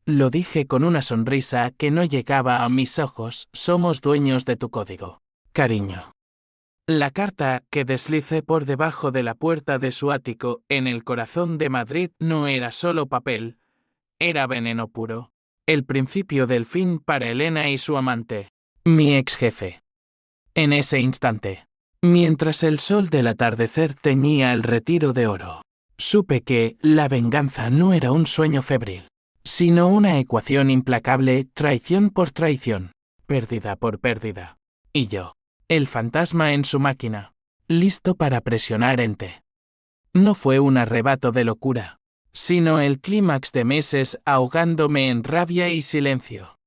Lo dije con una sonrisa que no llegaba a mis ojos. Somos dueños de tu código, cariño. La carta que deslicé por debajo de la puerta de su ático en el corazón de Madrid no era solo papel, era veneno puro. El principio del fin para Elena y su amante, mi ex jefe. En ese instante, mientras el sol del atardecer teñía el retiro de oro, supe que la venganza no era un sueño febril, sino una ecuación implacable, traición por traición, pérdida por pérdida. Y yo, el fantasma en su máquina, listo para presionar ente. No fue un arrebato de locura, sino el clímax de meses ahogándome en rabia y silencio.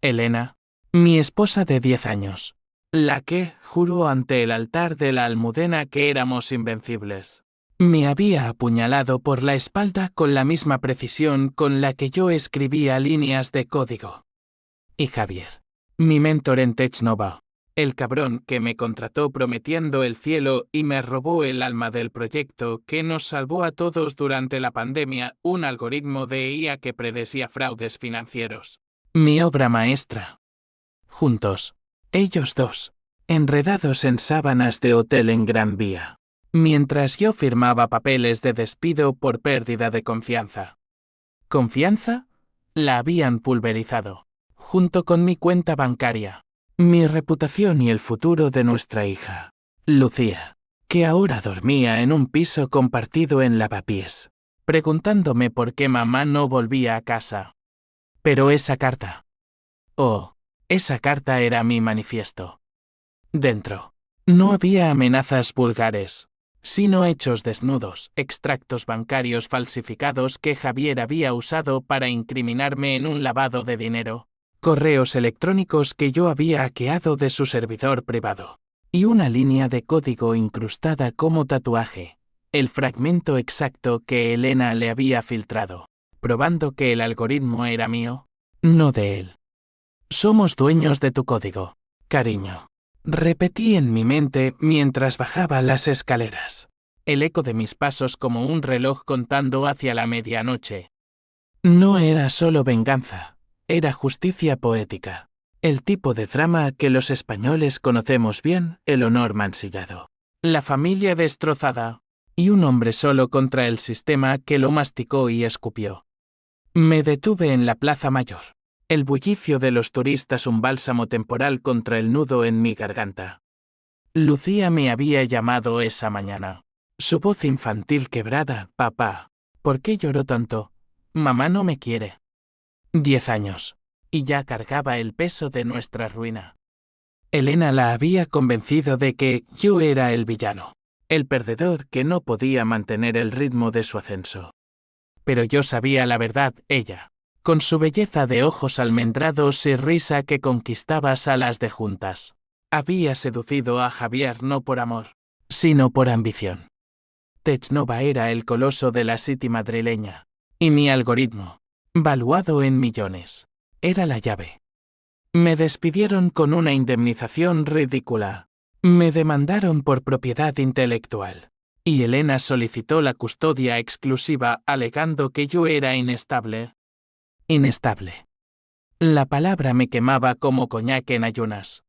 Elena, mi esposa de 10 años, la que juró ante el altar de la Almudena que éramos invencibles, me había apuñalado por la espalda con la misma precisión con la que yo escribía líneas de código. Y Javier, mi mentor en Technova, el cabrón que me contrató prometiendo el cielo y me robó el alma del proyecto que nos salvó a todos durante la pandemia, un algoritmo de IA que predecía fraudes financieros. Mi obra maestra. Juntos, ellos dos, enredados en sábanas de hotel en Gran Vía, mientras yo firmaba papeles de despido por pérdida de confianza. ¿Confianza? La habían pulverizado, junto con mi cuenta bancaria, mi reputación y el futuro de nuestra hija, Lucía, que ahora dormía en un piso compartido en Lavapiés, preguntándome por qué mamá no volvía a casa. Pero esa carta. Oh, esa carta era mi manifiesto. Dentro, no había amenazas vulgares, sino hechos desnudos, extractos bancarios falsificados que Javier había usado para incriminarme en un lavado de dinero, correos electrónicos que yo había hackeado de su servidor privado, y una línea de código incrustada como tatuaje, el fragmento exacto que Elena le había filtrado, probando que el algoritmo era mío, no de él. Somos dueños de tu código, cariño. Repetí en mi mente mientras bajaba las escaleras, el eco de mis pasos como un reloj contando hacia la medianoche. No era solo venganza, era justicia poética, el tipo de drama que los españoles conocemos bien, el honor mancillado, la familia destrozada, y un hombre solo contra el sistema que lo masticó y escupió. Me detuve en la Plaza Mayor. El bullicio de los turistas un bálsamo temporal contra el nudo en mi garganta. Lucía me había llamado esa mañana. Su voz infantil quebrada, papá, ¿por qué lloró tanto? Mamá no me quiere. 10 años, y ya cargaba el peso de nuestra ruina. Elena la había convencido de que yo era el villano, el perdedor que no podía mantener el ritmo de su ascenso. Pero yo sabía la verdad, ella, con su belleza de ojos almendrados y risa que conquistaba salas de juntas, había seducido a Javier no por amor, sino por ambición. Technova era el coloso de la City madrileña, y mi algoritmo, valuado en millones, era la llave. Me despidieron con una indemnización ridícula. Me demandaron por propiedad intelectual. Y Elena solicitó la custodia exclusiva alegando que yo era inestable. Inestable. La palabra me quemaba como coñac en ayunas.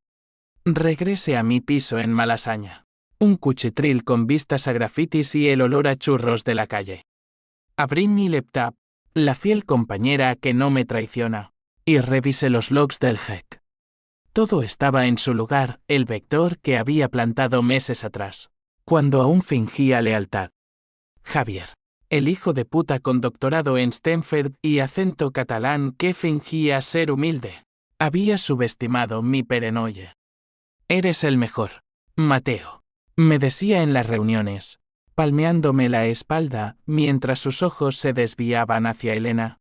Regresé a mi piso en Malasaña. Un cuchitril con vistas a grafitis y el olor a churros de la calle. Abrí mi laptop, la fiel compañera que no me traiciona, y revisé los logs del GEC. Todo estaba en su lugar, el vector que había plantado meses atrás, cuando aún fingía lealtad. Javier, el hijo de puta con doctorado en Stanford y acento catalán que fingía ser humilde, había subestimado mi paranoia. Eres el mejor, Mateo, me decía en las reuniones, palmeándome la espalda mientras sus ojos se desviaban hacia Elena.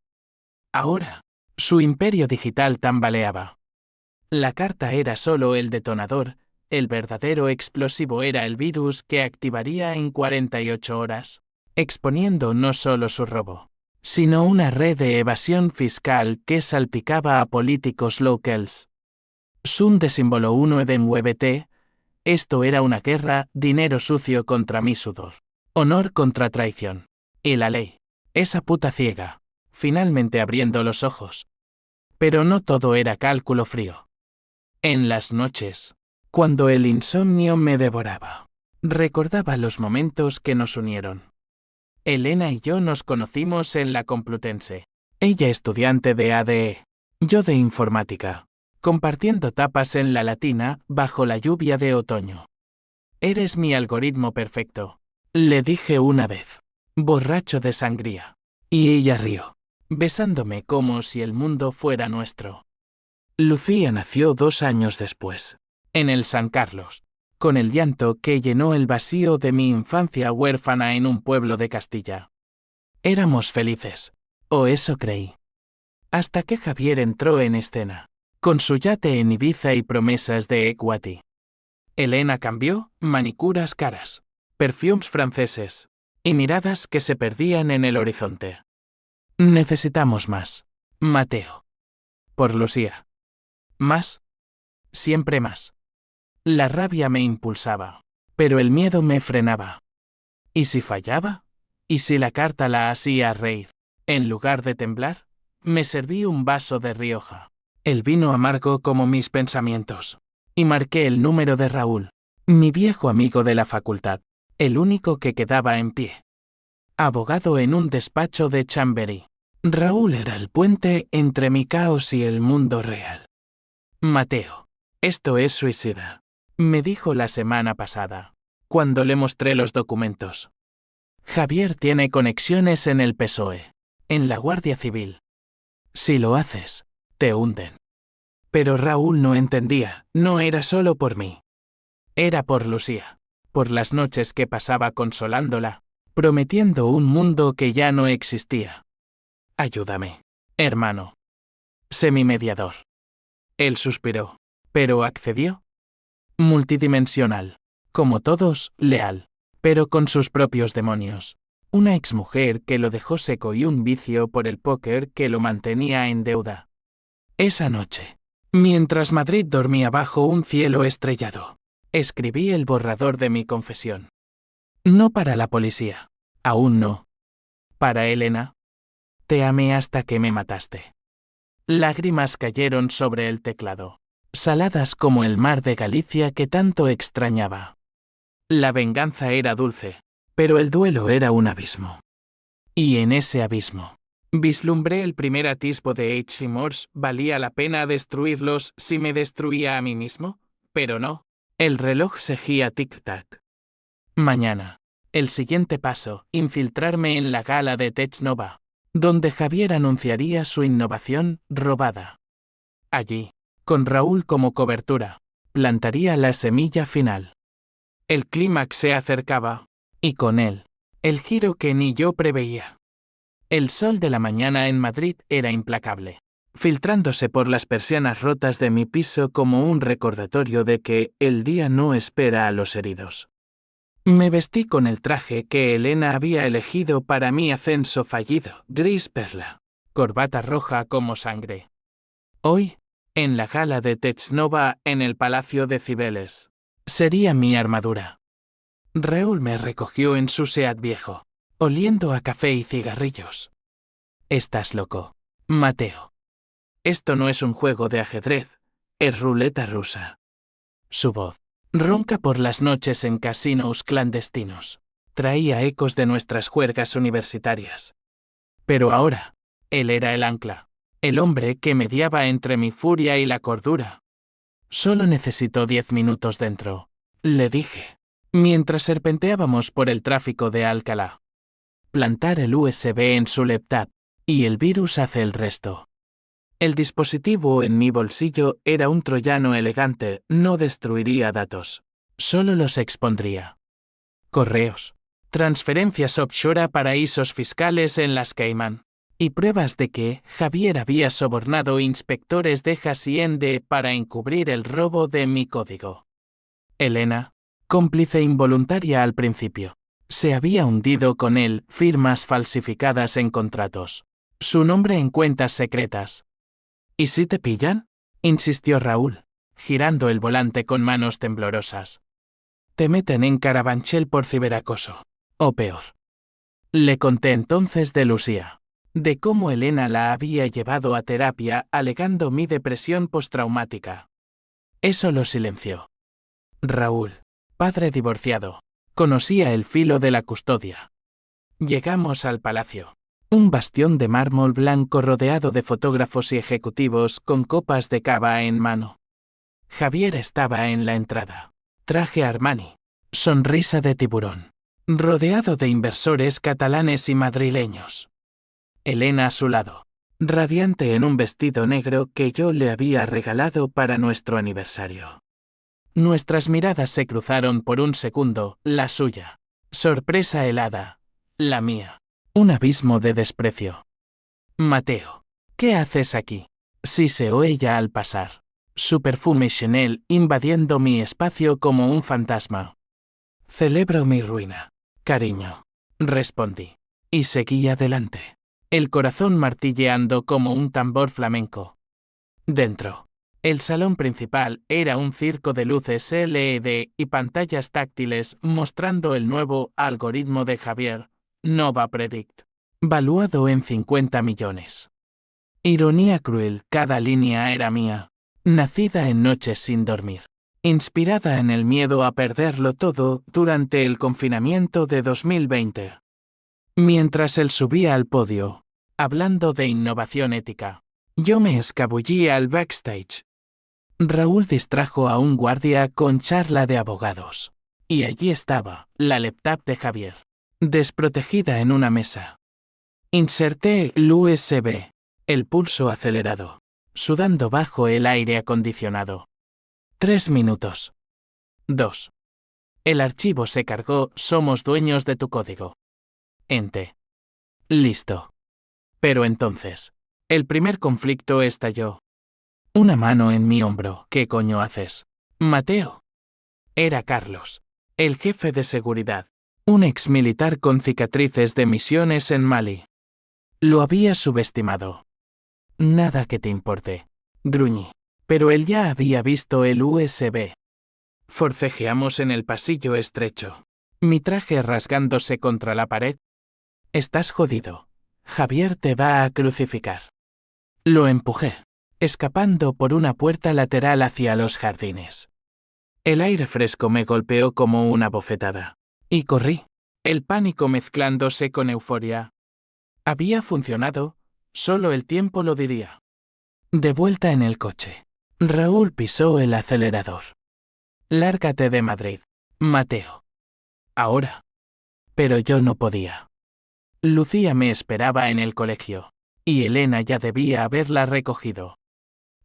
Ahora, su imperio digital tambaleaba. La carta era solo el detonador, el verdadero explosivo era el virus que activaría en 48 horas, exponiendo no solo su robo, sino una red de evasión fiscal que salpicaba a políticos locals. Sunde símbolo 1 Eden WBT, esto era una guerra, dinero sucio contra mi sudor, honor contra traición. Y la ley, esa puta ciega, finalmente abriendo los ojos. Pero no todo era cálculo frío. En las noches, cuando el insomnio me devoraba, recordaba los momentos que nos unieron. Elena y yo nos conocimos en la Complutense. Ella estudiante de ADE, yo de informática, compartiendo tapas en la Latina bajo la lluvia de otoño. Eres mi algoritmo perfecto, le dije una vez, borracho de sangría. Y ella rió, besándome como si el mundo fuera nuestro. Lucía nació 2 años después, en el San Carlos, con el llanto que llenó el vacío de mi infancia huérfana en un pueblo de Castilla. Éramos felices, o eso creí. Hasta que Javier entró en escena, con su yate en Ibiza y promesas de equity. Elena cambió, manicuras caras, perfumes franceses, y miradas que se perdían en el horizonte. Necesitamos más, Mateo. Por Lucía. Más. Siempre más. La rabia me impulsaba, pero el miedo me frenaba. ¿Y si fallaba? ¿Y si la carta la hacía reír? En lugar de temblar, me serví un vaso de Rioja, el vino amargo como mis pensamientos, y marqué el número de Raúl, mi viejo amigo de la facultad, el único que quedaba en pie. Abogado en un despacho de Chamberí. Raúl era el puente entre mi caos y el mundo real. Mateo, esto es suicida, me dijo la semana pasada, cuando le mostré los documentos. Javier tiene conexiones en el PSOE, en la Guardia Civil. Si lo haces, te hunden. Pero Raúl no entendía, no era solo por mí. Era por Lucía, por las noches que pasaba consolándola, prometiendo un mundo que ya no existía. Ayúdame, hermano. Sé mi mediador. Él suspiró, pero accedió. Multidimensional, como todos, leal, pero con sus propios demonios. Una exmujer que lo dejó seco y un vicio por el póker que lo mantenía en deuda. Esa noche, mientras Madrid dormía bajo un cielo estrellado, escribí el borrador de mi confesión. No para la policía, aún no. Para Elena. Te amé hasta que me mataste. Lágrimas cayeron sobre el teclado, saladas como el mar de Galicia que tanto extrañaba. La venganza era dulce, pero el duelo era un abismo. Y en ese abismo, vislumbré el primer atisbo de H. Morse. ¿Valía la pena destruirlos si me destruía a mí mismo? Pero no. El reloj seguía tic-tac. Mañana. El siguiente paso, infiltrarme en la gala de Tech Nova, donde Javier anunciaría su innovación robada. Allí, con Raúl como cobertura, plantaría la semilla final. El clímax se acercaba, y con él, el giro que ni yo preveía. El sol de la mañana en Madrid era implacable, filtrándose por las persianas rotas de mi piso como un recordatorio de que el día no espera a los heridos. Me vestí con el traje que Elena había elegido para mi ascenso fallido, gris perla, corbata roja como sangre. Hoy, en la gala de Tech Nova en el Palacio de Cibeles, sería mi armadura. Raúl me recogió en su Seat viejo, oliendo a café y cigarrillos. Estás loco, Mateo. Esto no es un juego de ajedrez, es ruleta rusa. Su voz, ronca por las noches en casinos clandestinos, traía ecos de nuestras juergas universitarias. Pero ahora, él era el ancla, el hombre que mediaba entre mi furia y la cordura. Solo necesito 10 minutos dentro, le dije, mientras serpenteábamos por el tráfico de Alcalá. Plantar el USB en su laptop, y el virus hace el resto. El dispositivo en mi bolsillo era un troyano elegante, no destruiría datos, solo los expondría. Correos, transferencias offshore a paraísos fiscales en las Cayman, y pruebas de que Javier había sobornado inspectores de Hacienda para encubrir el robo de mi código. Elena, cómplice involuntaria al principio, se había hundido con él, firmas falsificadas en contratos, su nombre en cuentas secretas. ¿Y si te pillan? Insistió Raúl, girando el volante con manos temblorosas. Te meten en Carabanchel por ciberacoso, o peor. Le conté entonces de Lucía. de cómo Elena la había llevado a terapia alegando mi depresión postraumática. Eso lo silenció. Raúl, padre divorciado, conocía el filo de la custodia. Llegamos al palacio. Un bastión de mármol blanco rodeado de fotógrafos y ejecutivos con copas de cava en mano. Javier estaba en la entrada. Traje Armani. Sonrisa de tiburón. Rodeado de inversores catalanes y madrileños. Elena a su lado. Radiante en un vestido negro que yo le había regalado para nuestro aniversario. Nuestras miradas se cruzaron por un segundo, la suya. Sorpresa helada. La mía. Un abismo de desprecio. Mateo. ¿Qué haces aquí? Siseó ella al pasar. Su perfume Chanel invadiendo mi espacio como un fantasma. Celebro mi ruina, cariño. Respondí. Y seguí adelante. El corazón martilleando como un tambor flamenco. Dentro. El salón principal era un circo de luces LED y pantallas táctiles mostrando el nuevo algoritmo de Javier, Nova Predict, valuado en 50 millones. Ironía cruel, cada línea era mía, nacida en noches sin dormir, inspirada en el miedo a perderlo todo durante el confinamiento de 2020. Mientras él subía al podio, hablando de innovación ética, yo me escabullí al backstage. Raúl distrajo a un guardia con charla de abogados. Y allí estaba, la laptop de Javier, desprotegida en una mesa. Inserté el USB, el pulso acelerado, sudando bajo el aire acondicionado. 3 minutos. 2. El archivo se cargó, somos dueños de tu código. Ente. Listo. Pero entonces, el primer conflicto estalló. Una mano en mi hombro. ¿Qué coño haces? Mateo. Era Carlos, el jefe de seguridad, un exmilitar con cicatrices de misiones en Mali. Lo había subestimado. Nada que te importe, gruñí. Pero él ya había visto el USB. Forcejeamos en el pasillo estrecho. Mi traje rasgándose contra la pared. Estás jodido. Javier te va a crucificar. Lo empujé, escapando por una puerta lateral hacia los jardines. El aire fresco me golpeó como una bofetada. Y corrí, el pánico mezclándose con euforia. Había funcionado, solo el tiempo lo diría. De vuelta en el coche, Raúl pisó el acelerador. Lárgate de Madrid, Mateo. Ahora. Pero yo no podía. Lucía me esperaba en el colegio, y Elena ya debía haberla recogido.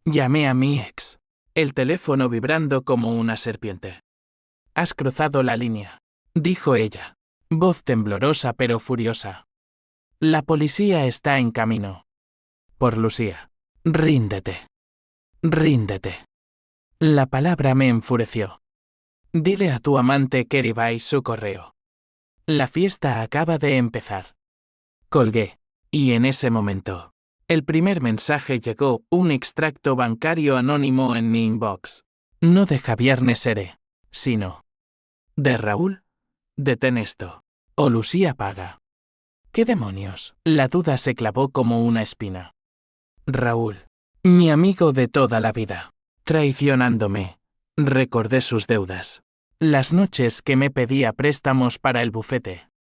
Llamé a mi ex, el teléfono vibrando como una serpiente. Has cruzado la línea, dijo ella, voz temblorosa pero furiosa. La policía está en camino. Por Lucía. Ríndete. Ríndete. La palabra me enfureció. Dile a tu amante Keribay su correo. La fiesta acaba de empezar. Colgué, y en ese momento, el primer mensaje llegó, un extracto bancario anónimo en mi inbox. No de Javier Nesere, sino de Raúl. Detén esto. O Lucía paga. ¿Qué demonios? La duda se clavó como una espina. Raúl, mi amigo de toda la vida, traicionándome. Recordé sus deudas. Las noches que me pedía préstamos para el bufete.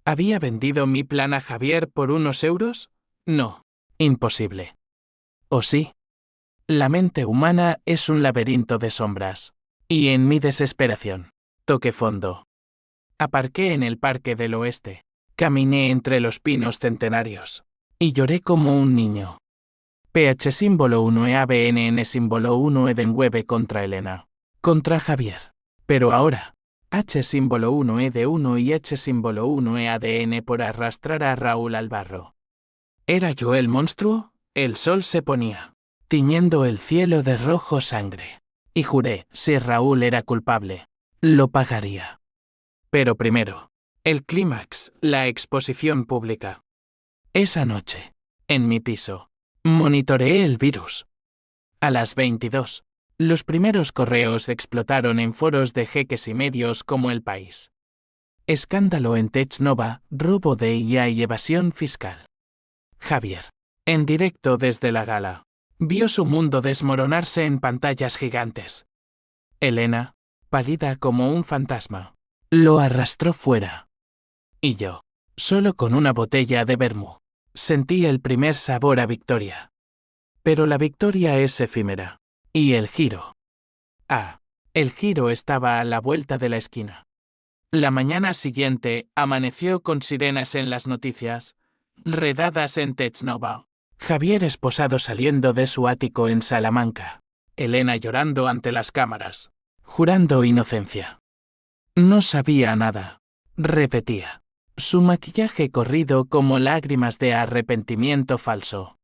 ¿Había vendido mi plan a Javier por unos euros? No. Imposible. ¿O sí? La mente humana es un laberinto de sombras. Y en mi desesperación, toqué fondo. Aparqué en el Parque del Oeste. Caminé entre los pinos centenarios. Y lloré como un niño. PH símbolo 1 e ABNN símbolo 1 Edenwebe contra Elena. Contra Javier. Pero ahora, H símbolo 1 ED1 y H símbolo 1 EADN por arrastrar a Raúl al barro. ¿Era yo el monstruo? El sol se ponía, tiñendo el cielo de rojo sangre. Y juré, si Raúl era culpable, lo pagaría. Pero primero, el clímax, la exposición pública. Esa noche, en mi piso, monitoreé el virus. A las 22, los primeros correos explotaron en foros de jeques y medios como El País. Escándalo en Technova, robo de IA y evasión fiscal. Javier, en directo desde la gala, vio su mundo desmoronarse en pantallas gigantes. Elena, pálida como un fantasma, lo arrastró fuera. Y yo, solo con una botella de vermú, sentí el primer sabor a victoria. Pero la victoria es efímera. ¿Y el giro? El giro estaba a la vuelta de la esquina. La mañana siguiente amaneció con sirenas en las noticias, redadas en Technova. Javier esposado saliendo de su ático en Salamanca. Elena llorando ante las cámaras, jurando inocencia. No sabía nada, repetía. Su maquillaje corrido como lágrimas de arrepentimiento falso.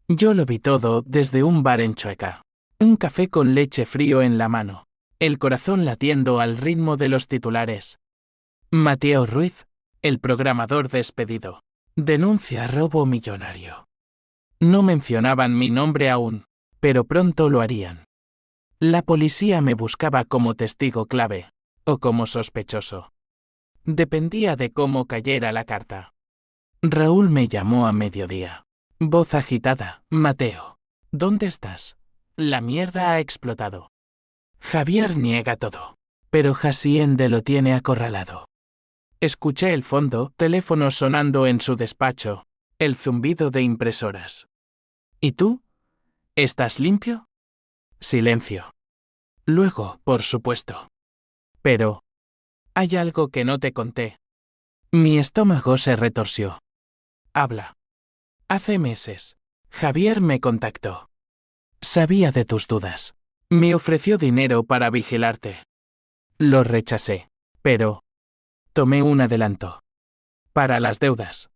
Yo lo vi todo desde un bar en Chueca. Un café con leche frío en la mano. El corazón latiendo al ritmo de los titulares. Mateo Ruiz, el programador despedido, denuncia robo millonario. No mencionaban mi nombre aún, pero pronto lo harían. La policía me buscaba como testigo clave, o como sospechoso. Dependía de cómo cayera la carta. Raúl me llamó a mediodía. Voz agitada. Mateo, ¿dónde estás? La mierda ha explotado. Javier niega todo, pero Haciende lo tiene acorralado. Escuché el fondo, teléfono sonando en su despacho, el zumbido de impresoras. ¿Y tú? ¿Estás limpio? Silencio. Luego, por supuesto. Pero, hay algo que no te conté. Mi estómago se retorció. Habla. Hace meses, Javier me contactó. Sabía de tus dudas. Me ofreció dinero para vigilarte. Lo rechacé, pero tomé un adelanto. Para las deudas.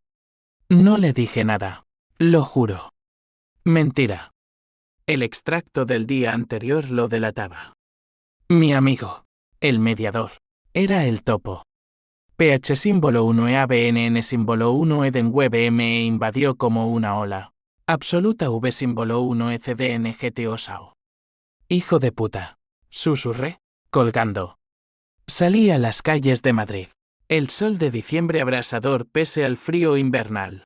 No le dije nada. Lo juro. Mentira. El extracto del día anterior lo delataba. Mi amigo, el mediador, era el topo. PH símbolo 1 ABNN símbolo 1 Eden Web me invadió como una ola. Absoluta V símbolo 1 ECDN GTO SAO. Hijo de puta. Susurré, colgando. Salí a las calles de Madrid. El sol de diciembre abrasador pese al frío invernal.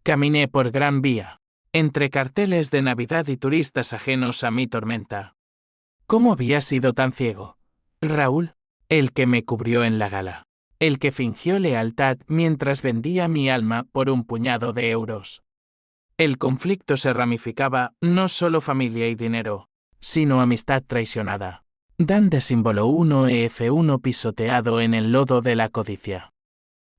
Caminé por Gran Vía, entre carteles de Navidad y turistas ajenos a mi tormenta. ¿Cómo había sido tan ciego? Raúl, el que me cubrió en la gala. El que fingió lealtad mientras vendía mi alma por un puñado de euros. El conflicto se ramificaba, no solo familia y dinero, sino amistad traicionada. Dan de símbolo 1 EF1 pisoteado en el lodo de la codicia.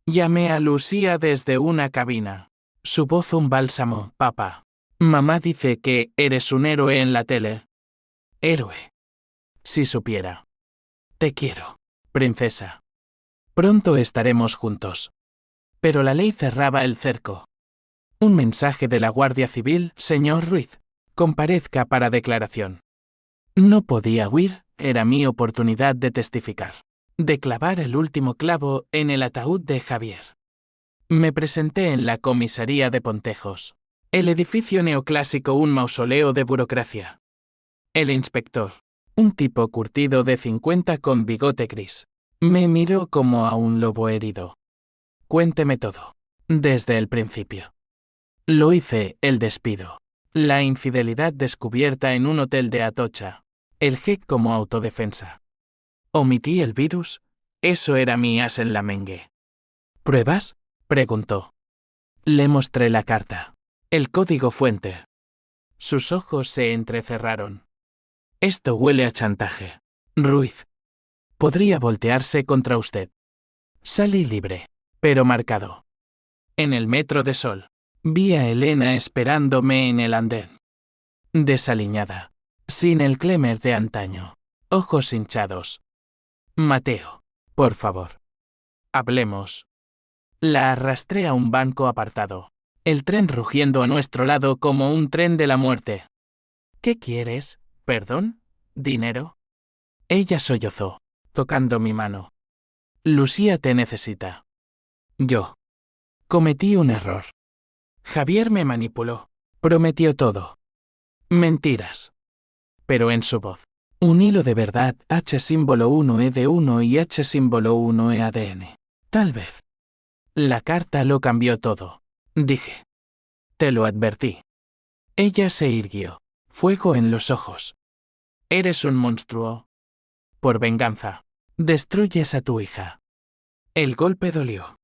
Llamé a Lucía desde una cabina. Su voz un bálsamo. Papá. Mamá dice que eres un héroe en la tele. Héroe. Si supiera. Te quiero, princesa. Pronto estaremos juntos. Pero la ley cerraba el cerco. Un mensaje de la Guardia Civil, señor Ruiz. Comparezca para declaración. No podía huir, era mi oportunidad de testificar. De clavar el último clavo en el ataúd de Javier. Me presenté en la comisaría de Pontejos. El edificio neoclásico, un mausoleo de burocracia. El inspector, un tipo curtido de 50 con bigote gris, me miró como a un lobo herido. Cuénteme todo. Desde el principio. Lo hice, el despido. La infidelidad descubierta en un hotel de Atocha. El GEC como autodefensa. ¿Omití el virus? Eso era mi as en la mengue. ¿Pruebas? Preguntó. Le mostré la carta. El código fuente. Sus ojos se entrecerraron. Esto huele a chantaje. Ruiz. Podría voltearse contra usted. Salí libre, pero marcado. En el metro de Sol, vi a Elena esperándome en el andén. Desaliñada, sin el Clemer de antaño, ojos hinchados. Mateo, por favor. Hablemos. La arrastré a un banco apartado. El tren rugiendo a nuestro lado como un tren de la muerte. ¿Qué quieres? ¿Perdón? ¿Dinero? Ella sollozó, tocando mi mano. Lucía te necesita. Yo. Cometí un error. Javier me manipuló. Prometió todo. Mentiras. Pero en su voz. Un hilo de verdad, H símbolo 1 ED1 y H símbolo 1 EADN. Tal vez. La carta lo cambió todo. Dije. Te lo advertí. Ella se irguió. Fuego en los ojos. Eres un monstruo. Por venganza. Destruyes a tu hija. El golpe dolió.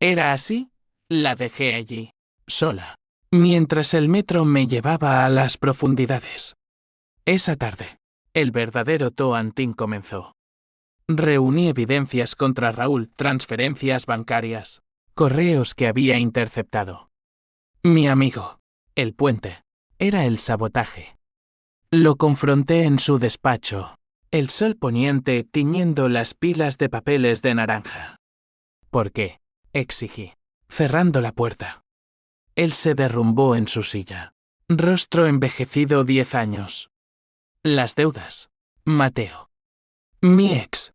¿Era así? La dejé allí, sola, mientras el metro me llevaba a las profundidades. Esa tarde, el verdadero Toantín comenzó. Reuní evidencias contra Raúl, transferencias bancarias, correos que había interceptado. Mi amigo, el puente, era el sabotaje. Lo confronté en su despacho, el sol poniente tiñendo las pilas de papeles de naranja. ¿Por qué?, exigí, cerrando la puerta. Él se derrumbó en su silla. Rostro envejecido 10 años. Las deudas. Mateo. Mi ex.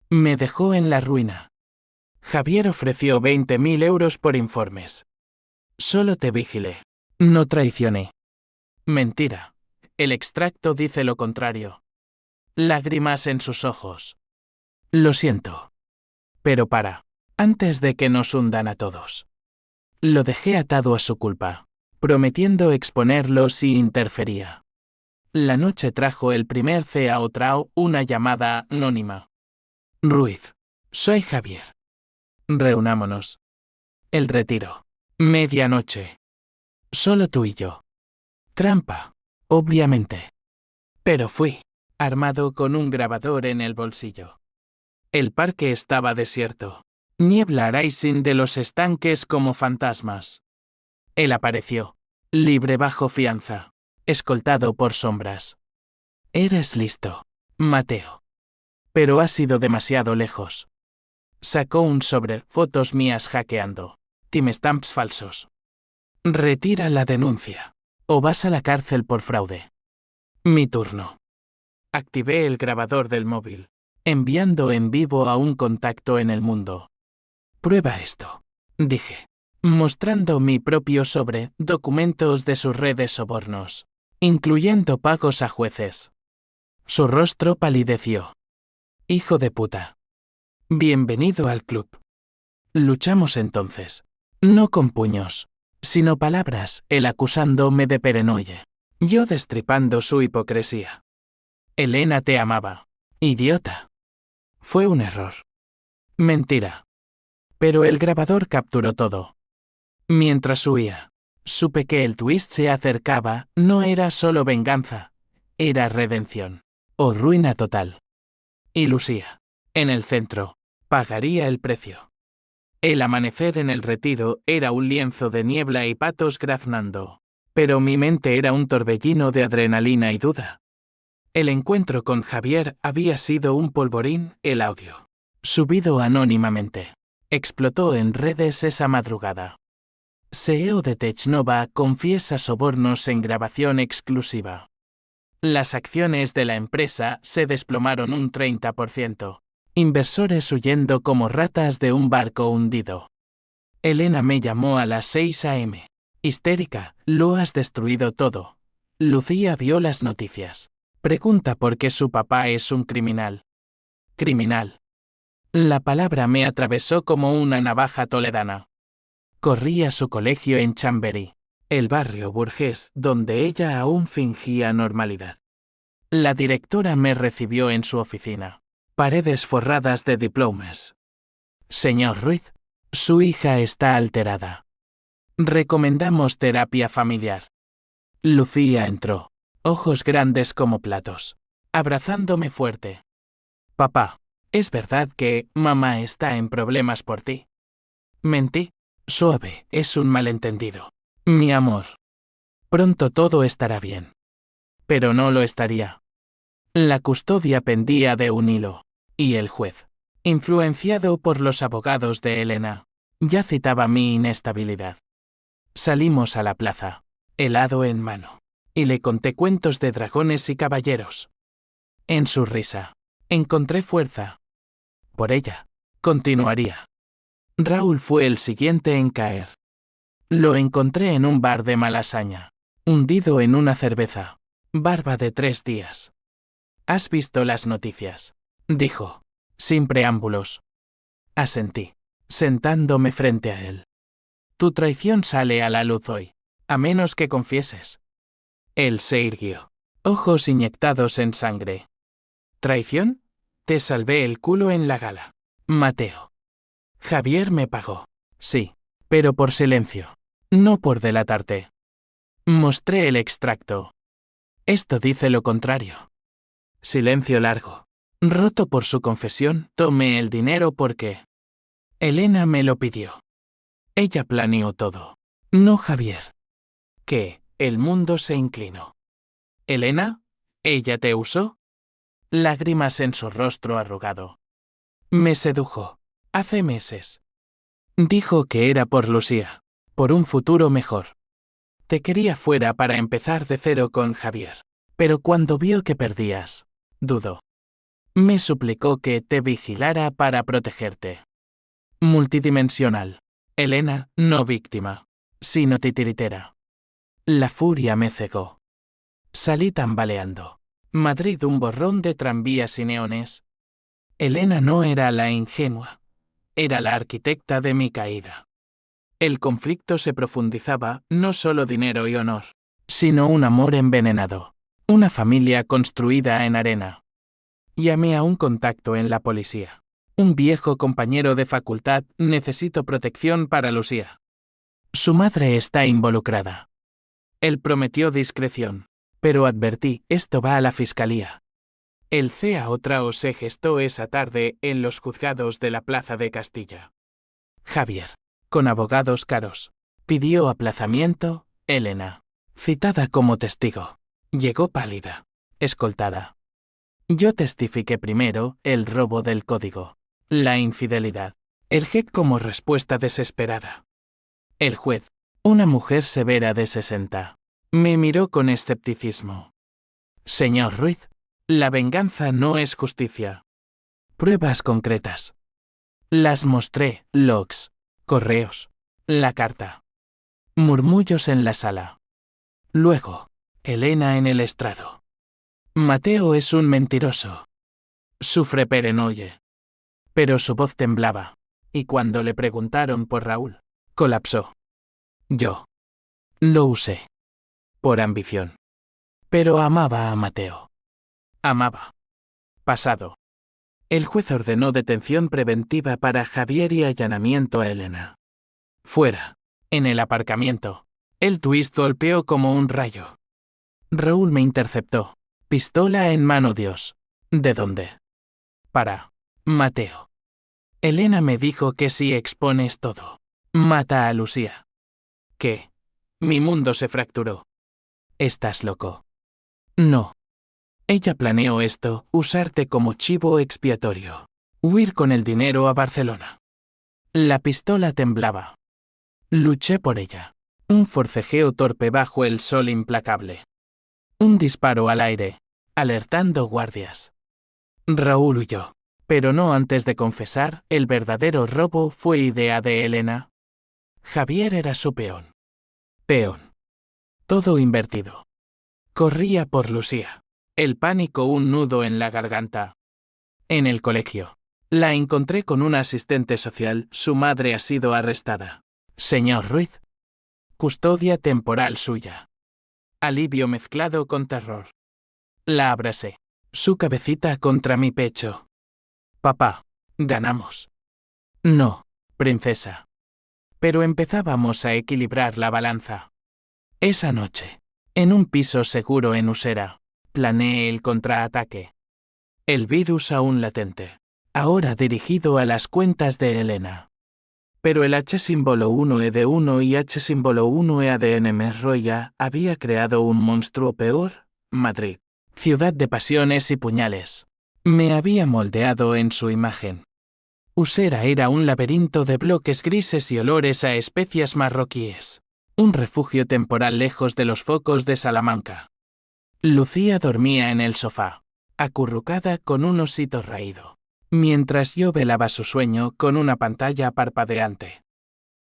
Me dejó en la ruina. Javier ofreció 20.000 euros por informes. Solo te vigilé. No traicioné. Mentira. El extracto dice lo contrario. Lágrimas en sus ojos. Lo siento. Pero antes de que nos hundan a todos. Lo dejé atado a su culpa, prometiendo exponerlo si interfería. La noche trajo el primer CAO Trao, una llamada anónima. Ruiz. Soy Javier. Reunámonos. El retiro. Medianoche. Solo tú y yo. Trampa, obviamente. Pero fui, armado con un grabador en el bolsillo. El parque estaba desierto. Niebla rising de los estanques como fantasmas. Él apareció, libre bajo fianza, escoltado por sombras. Eres listo, Mateo. Pero has ido demasiado lejos. Sacó un sobre, fotos mías hackeando, timestamps falsos. Retira la denuncia, o vas a la cárcel por fraude. Mi turno. Activé el grabador del móvil, enviando en vivo a un contacto en el mundo. Prueba esto, dije, mostrando mi propio sobre, documentos de su red de sobornos, incluyendo pagos a jueces. Su rostro palideció. Hijo de puta. Bienvenido al club. Luchamos entonces. No con puños, sino palabras, él acusándome de paranoia. Yo destripando su hipocresía. Elena te amaba. Idiota. Fue un error. Mentira. Pero el grabador capturó todo. Mientras huía, supe que el twist se acercaba, no era solo venganza, era redención, o ruina total. Y Lucía, en el centro, pagaría el precio. El amanecer en el retiro era un lienzo de niebla y patos graznando, pero mi mente era un torbellino de adrenalina y duda. El encuentro con Javier había sido un polvorín, el audio, subido anónimamente, explotó en redes esa madrugada. CEO de Technova confiesa sobornos en grabación exclusiva. Las acciones de la empresa se desplomaron un 30%. Inversores huyendo como ratas de un barco hundido. Elena me llamó a las 6 a.m. Histérica, lo has destruido todo. Lucía vio las noticias. Pregunta por qué su papá es un criminal. Criminal. La palabra me atravesó como una navaja toledana. Corrí a su colegio en Chamberí, el barrio burgués donde ella aún fingía normalidad. La directora me recibió en su oficina. Paredes forradas de diplomas. Señor Ruiz, su hija está alterada. Recomendamos terapia familiar. Lucía entró, ojos grandes como platos, abrazándome fuerte. Papá, ¿es verdad que mamá está en problemas por ti? Mentí. Suave, es un malentendido. Mi amor. Pronto todo estará bien. Pero no lo estaría. La custodia pendía de un hilo, y el juez, influenciado por los abogados de Elena, ya citaba mi inestabilidad. Salimos a la plaza, helado en mano, y le conté cuentos de dragones y caballeros. En su risa, encontré fuerza. Por ella, continuaría. Raúl fue el siguiente en caer. Lo encontré en un bar de Malasaña, hundido en una cerveza, barba de 3 días. ¿Has visto las noticias?, dijo, sin preámbulos. Asentí, sentándome frente a él. Tu traición sale a la luz hoy. A menos que confieses. Él se irguió. Ojos inyectados en sangre. ¿Traición? Te salvé el culo en la gala. Mateo. Javier me pagó. Sí, pero por silencio. No por delatarte. Mostré el extracto. Esto dice lo contrario. Silencio largo. Roto por su confesión, tomé el dinero porque Elena me lo pidió. Ella planeó todo. No Javier. ¿Qué? El mundo se inclinó. ¿Elena? ¿Ella te usó? Lágrimas en su rostro arrugado. Me sedujo. Hace meses. Dijo que era por Lucía. Por un futuro mejor. Te quería fuera para empezar de cero con Javier. Pero cuando vio que perdías, dudó. Me suplicó que te vigilara para protegerte. Multidimensional. Elena, no víctima, sino titiritera. La furia me cegó. Salí tambaleando. Madrid, un borrón de tranvías y neones. Elena no era la ingenua. Era la arquitecta de mi caída. El conflicto se profundizaba, no solo dinero y honor, sino un amor envenenado. Una familia construida en arena. Llamé a un contacto en la policía. Un viejo compañero de facultad, necesito protección para Lucía. Su madre está involucrada. Él prometió discreción. Pero advertí, esto va a la fiscalía. El CAO se gestó esa tarde en los juzgados de la Plaza de Castilla. Javier, con abogados caros, pidió aplazamiento. Elena, citada como testigo, llegó pálida, escoltada. Yo testifiqué primero el robo del código, la infidelidad, el GEC como respuesta desesperada. El juez, una mujer severa de 60, me miró con escepticismo. Señor Ruiz, la venganza no es justicia. Pruebas concretas. Las mostré, logs, correos, la carta. Murmullos en la sala. Luego, Elena en el estrado. Mateo es un mentiroso. Sufre paranoia. Pero su voz temblaba, y cuando le preguntaron por Raúl, colapsó. Yo lo usé. Por ambición. Pero amaba a Mateo. Amaba. Pasado. El juez ordenó detención preventiva para Javier y allanamiento a Elena. Fuera. En el aparcamiento. El twist golpeó como un rayo. Raúl me interceptó. Pistola en mano, Dios. ¿De dónde? Para Mateo. Elena me dijo que si expones todo, mata a Lucía. ¿Qué? Mi mundo se fracturó. ¿Estás loco? No. Ella planeó esto, usarte como chivo expiatorio. Huir con el dinero a Barcelona. La pistola temblaba. Luché por ella. Un forcejeo torpe bajo el sol implacable. Un disparo al aire, alertando guardias. Raúl huyó, pero no antes de confesar, el verdadero robo fue idea de Elena. Javier era su peón. Peón. Todo invertido. Corría por Lucía. El pánico un nudo en la garganta. En el colegio. La encontré con una asistente social, su madre ha sido arrestada. Señor Ruiz. Custodia temporal suya. Alivio mezclado con terror. La abracé. Su cabecita contra mi pecho. Papá, ganamos. No, princesa. Pero empezábamos a equilibrar la balanza. Esa noche, en un piso seguro en Usera, planeé el contraataque. El virus aún latente. Ahora dirigido a las cuentas de Elena. Pero el H-1E1 y H-1E Roya había creado un monstruo peor, Madrid. Ciudad de pasiones y puñales. Me había moldeado en su imagen. Usera era un laberinto de bloques grises y olores a especias marroquíes. Un refugio temporal lejos de los focos de Salamanca. Lucía dormía en el sofá, acurrucada con un osito raído, mientras yo velaba su sueño con una pantalla parpadeante.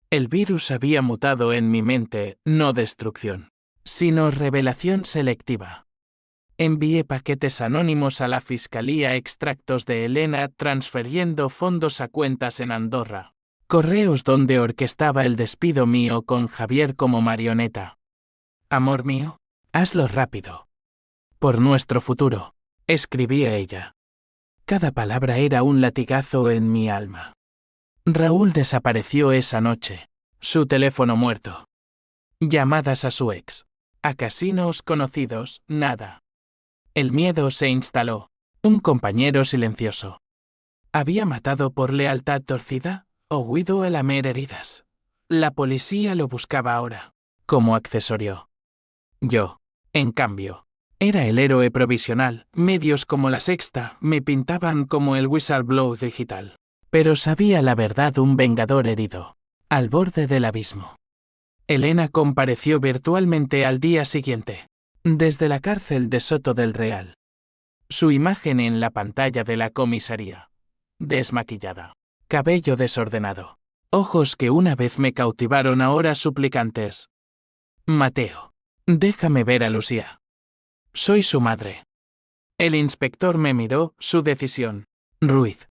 El virus había mutado en mi mente, no destrucción, sino revelación selectiva. Envié paquetes anónimos a la fiscalía, extractos de Elena transfiriendo fondos a cuentas en Andorra. Correos donde orquestaba el despido mío con Javier como marioneta. Amor mío, hazlo rápido. Por nuestro futuro, escribía ella. Cada palabra era un latigazo en mi alma. Raúl desapareció esa noche. Su teléfono muerto. Llamadas a su ex. A casinos conocidos, nada. El miedo se instaló. Un compañero silencioso. ¿Había matado por lealtad torcida? ¿O huido a lamer heridas? La policía lo buscaba ahora, como accesorio. Yo, en cambio, era el héroe provisional. Medios como La Sexta me pintaban como el whistleblower digital. Pero sabía la verdad, un vengador herido, al borde del abismo. Elena compareció virtualmente al día siguiente, desde la cárcel de Soto del Real. Su imagen en la pantalla de la comisaría. Desmaquillada. Cabello desordenado. Ojos que una vez me cautivaron, ahora suplicantes. Mateo, déjame ver a Lucía. Soy su madre. El inspector me miró, su decisión. Ruiz.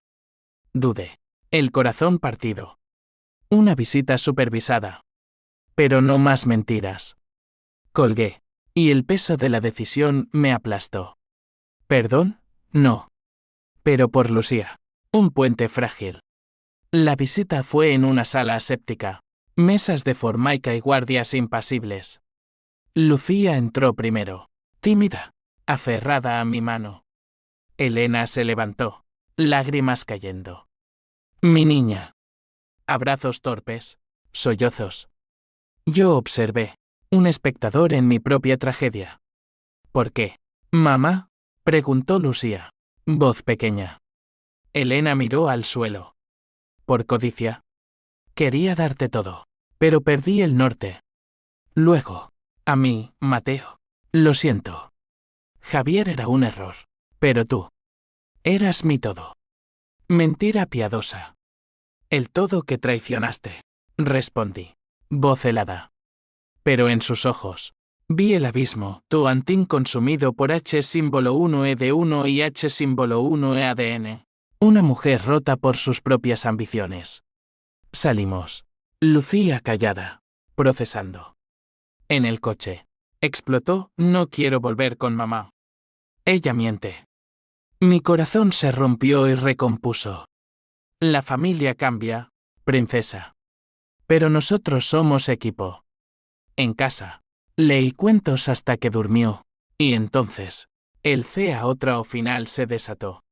Dudé. El corazón partido. Una visita supervisada. Pero no más mentiras. Colgué. Y el peso de la decisión me aplastó. ¿Perdón? No. Pero por Lucía. Un puente frágil. La visita fue en una sala aséptica. Mesas de formaica y guardias impasibles. Lucía entró primero. Tímida. Aferrada a mi mano. Elena se levantó. Lágrimas cayendo. Mi niña. Abrazos torpes. Sollozos. Yo observé. Un espectador en mi propia tragedia. ¿Por qué? ¿Mamá? Preguntó Lucía. Voz pequeña. Elena miró al suelo. Por codicia. Quería darte todo. Pero perdí el norte. Luego. A mí, Mateo. Lo siento. Javier era un error. Pero tú. Eras mi todo. Mentira piadosa. El todo que traicionaste. Respondí. Voz helada. Pero en sus ojos. Vi el abismo, tu antín consumido por H símbolo 1E1 y H símbolo 1E-ADN. Una mujer rota por sus propias ambiciones. Salimos. Lucía callada. Procesando. En el coche. Explotó, no quiero volver con mamá. Ella miente. Mi corazón se rompió y recompuso. La familia cambia, princesa. Pero nosotros somos equipo. En casa. Leí cuentos hasta que durmió. Y entonces, el CA otra final se desató.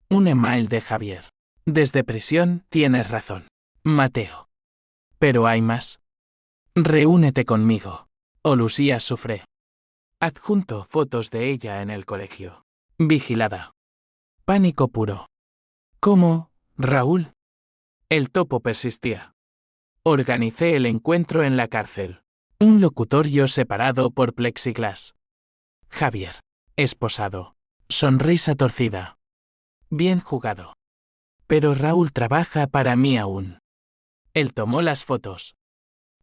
Un email de Javier. Desde prisión, tienes razón. Mateo. Pero hay más. Reúnete conmigo. O Lucía sufre. Adjunto fotos de ella en el colegio. Vigilada. Pánico puro. ¿Cómo, Raúl? El topo persistía. Organicé el encuentro en la cárcel. Un locutorio separado por plexiglas. Javier. Esposado. Sonrisa torcida. Bien jugado. Pero Raúl trabaja para mí aún. Él tomó las fotos.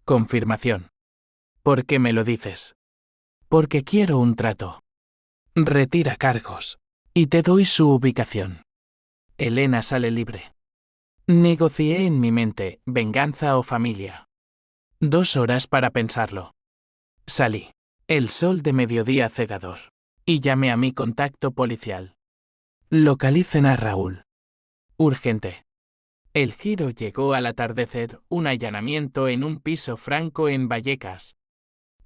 Confirmación. ¿Por qué me lo dices? Porque quiero un trato. Retira cargos. Y te doy su ubicación. Elena sale libre. Negocié en mi mente, venganza o familia. 2 horas para pensarlo. Salí. El sol de mediodía cegador. Y llamé a mi contacto policial. Localicen a Raúl. Urgente. El giro llegó al atardecer, un allanamiento en un piso franco en Vallecas.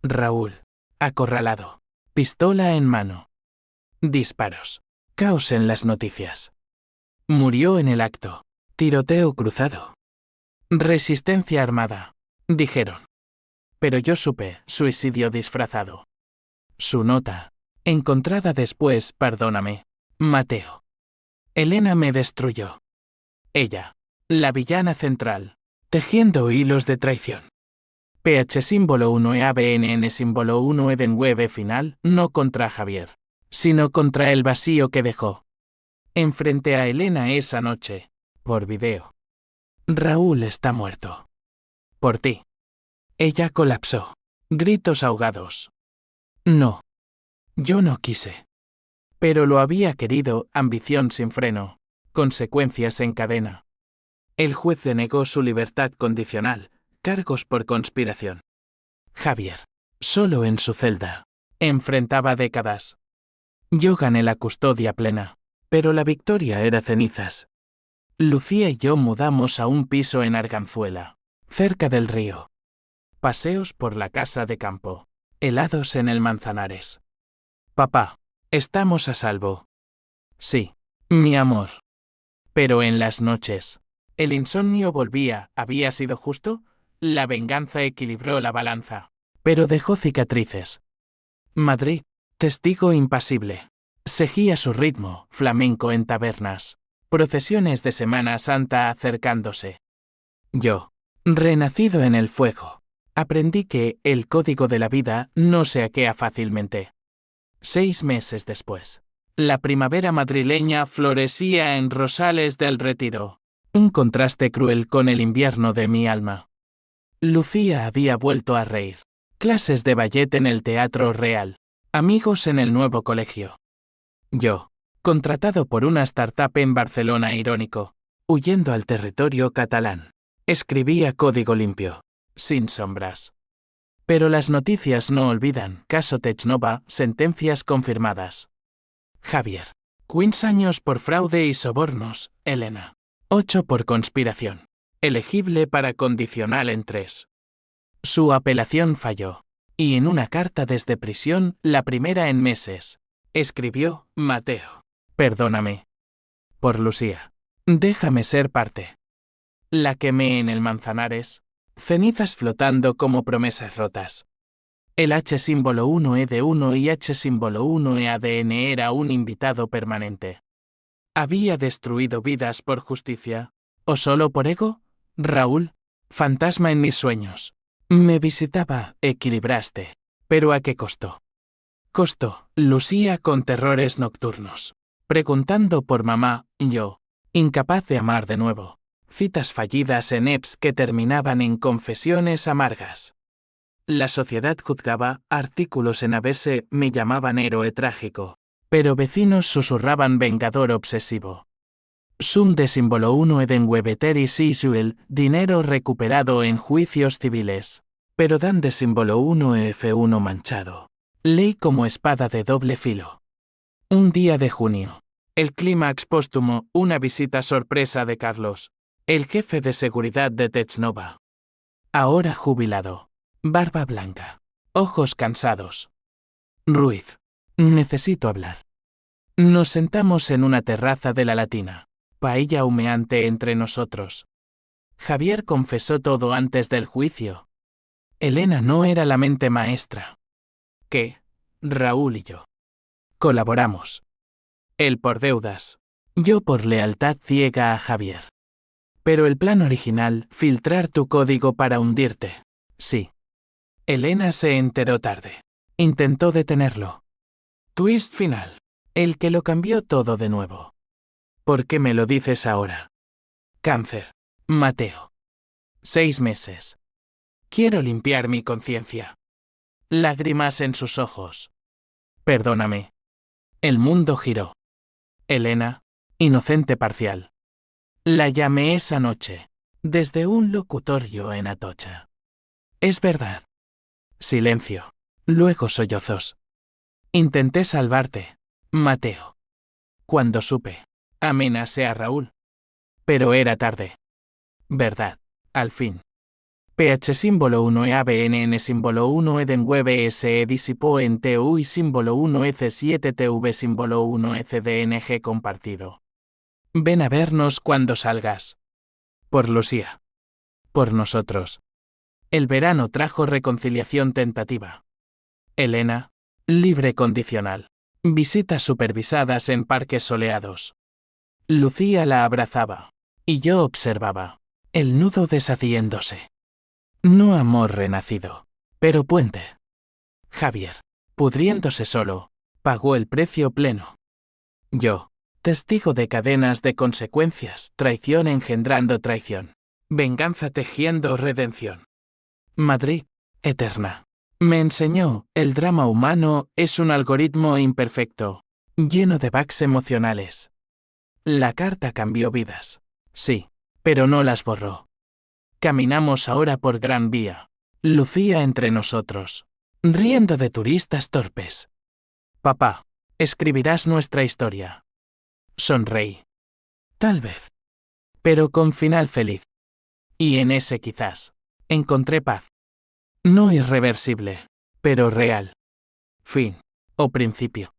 Raúl. Acorralado. Pistola en mano. Disparos. Caos en las noticias. Murió en el acto. Tiroteo cruzado. Resistencia armada. Dijeron. Pero yo supe, suicidio disfrazado. Su nota. Encontrada después, perdóname. Mateo. Elena me destruyó. Ella. La villana central. Tejiendo hilos de traición. PH símbolo 1 ABNN símbolo 1 Eden web final, no contra Javier, sino contra el vacío que dejó. Enfrenté a Elena esa noche, por video. Raúl está muerto. Por ti. Ella colapsó. Gritos ahogados. No. Yo no quise. Pero lo había querido, ambición sin freno, consecuencias en cadena. El juez denegó su libertad condicional, cargos por conspiración. Javier. Solo en su celda. Enfrentaba décadas. Yo gané la custodia plena, pero la victoria era cenizas. Lucía y yo mudamos a un piso en Arganzuela, cerca del río. Paseos por la casa de campo. Helados en el Manzanares. Papá, estamos a salvo. Sí, mi amor. Pero en las noches, el insomnio volvía. ¿Había sido justo? La venganza equilibró la balanza, pero dejó cicatrices. Madrid, testigo impasible. Seguía su ritmo, flamenco en tabernas. Procesiones de Semana Santa acercándose. Yo, renacido en el fuego, aprendí que el código de la vida no se hackea fácilmente. 6 meses después, la primavera madrileña florecía en Rosales del Retiro. Un contraste cruel con el invierno de mi alma. Lucía había vuelto a reír. Clases de ballet en el Teatro Real. Amigos en el nuevo colegio. Yo, contratado por una startup en Barcelona irónico, huyendo al territorio catalán. Escribía código limpio, sin sombras. Pero las noticias no olvidan. Caso Technova, sentencias confirmadas. Javier. 15 años por fraude y sobornos, Elena. 8 por conspiración. Elegible para condicional en 3. Su apelación falló. Y en una carta desde prisión, la primera en meses, escribió, Mateo. Perdóname. Por Lucía. Déjame ser parte. La quemé en el Manzanares. Cenizas flotando como promesas rotas. El H símbolo 1E de 1 y H símbolo 1E ADN era un invitado permanente. ¿Había destruido vidas por justicia? ¿O solo por ego? Raúl, fantasma en mis sueños. Me visitaba, equilibraste. ¿Pero a qué costo? Costo, Lucía con terrores nocturnos. Preguntando por mamá, yo, incapaz de amar de nuevo. Citas fallidas en EPS que terminaban en confesiones amargas. La sociedad juzgaba, artículos en ABC me llamaban héroe trágico, pero vecinos susurraban vengador obsesivo. Sum de símbolo 1 Eden Webeteris Isuel, dinero recuperado en juicios civiles. Pero dan de símbolo 1 F1 manchado. Ley como espada de doble filo. Un día de junio. El clímax póstumo, una visita sorpresa de Carlos, el jefe de seguridad de Technova. Ahora jubilado. Barba blanca. Ojos cansados. Ruiz. Necesito hablar. Nos sentamos en una terraza de la Latina. Paella humeante entre nosotros. Javier confesó todo antes del juicio. Elena no era la mente maestra. ¿Qué? Raúl y yo. Colaboramos. Él por deudas. Yo por lealtad ciega a Javier. Pero el plan original, filtrar tu código para hundirte. Sí. Elena se enteró tarde. Intentó detenerlo. Twist final. El que lo cambió todo de nuevo. ¿Por qué me lo dices ahora? Cáncer. Mateo. 6 meses. Quiero limpiar mi conciencia. Lágrimas en sus ojos. Perdóname. El mundo giró. Elena, inocente parcial. La llamé esa noche, desde un locutorio en Atocha. Es verdad. Silencio. Luego sollozos. Intenté salvarte, Mateo. Cuando supe, amenacé a Raúl. Pero era tarde. Verdad, al fin. PH símbolo 1 ABNN símbolo 1 Eden Web SE disipó en TU y símbolo 1 EC7 TV símbolo 1 ECDNG compartido. Ven a vernos cuando salgas. Por Lucía. Por nosotros. El verano trajo reconciliación tentativa. Elena, libre condicional. Visitas supervisadas en parques soleados. Lucía la abrazaba. Y yo observaba. El nudo deshaciéndose. No amor renacido, pero puente. Javier, pudriéndose solo, pagó el precio pleno. Yo, testigo de cadenas de consecuencias, traición engendrando traición. Venganza tejiendo redención. Madrid, eterna. Me enseñó, el drama humano es un algoritmo imperfecto, lleno de bugs emocionales. La carta cambió vidas. Sí, pero no las borró. Caminamos ahora por Gran Vía. Lucía entre nosotros. riendo de turistas torpes. Papá, escribirás nuestra historia. Sonreí. Tal vez. Pero con final feliz. Y en ese quizás, encontré paz. No irreversible, pero real. Fin. O principio.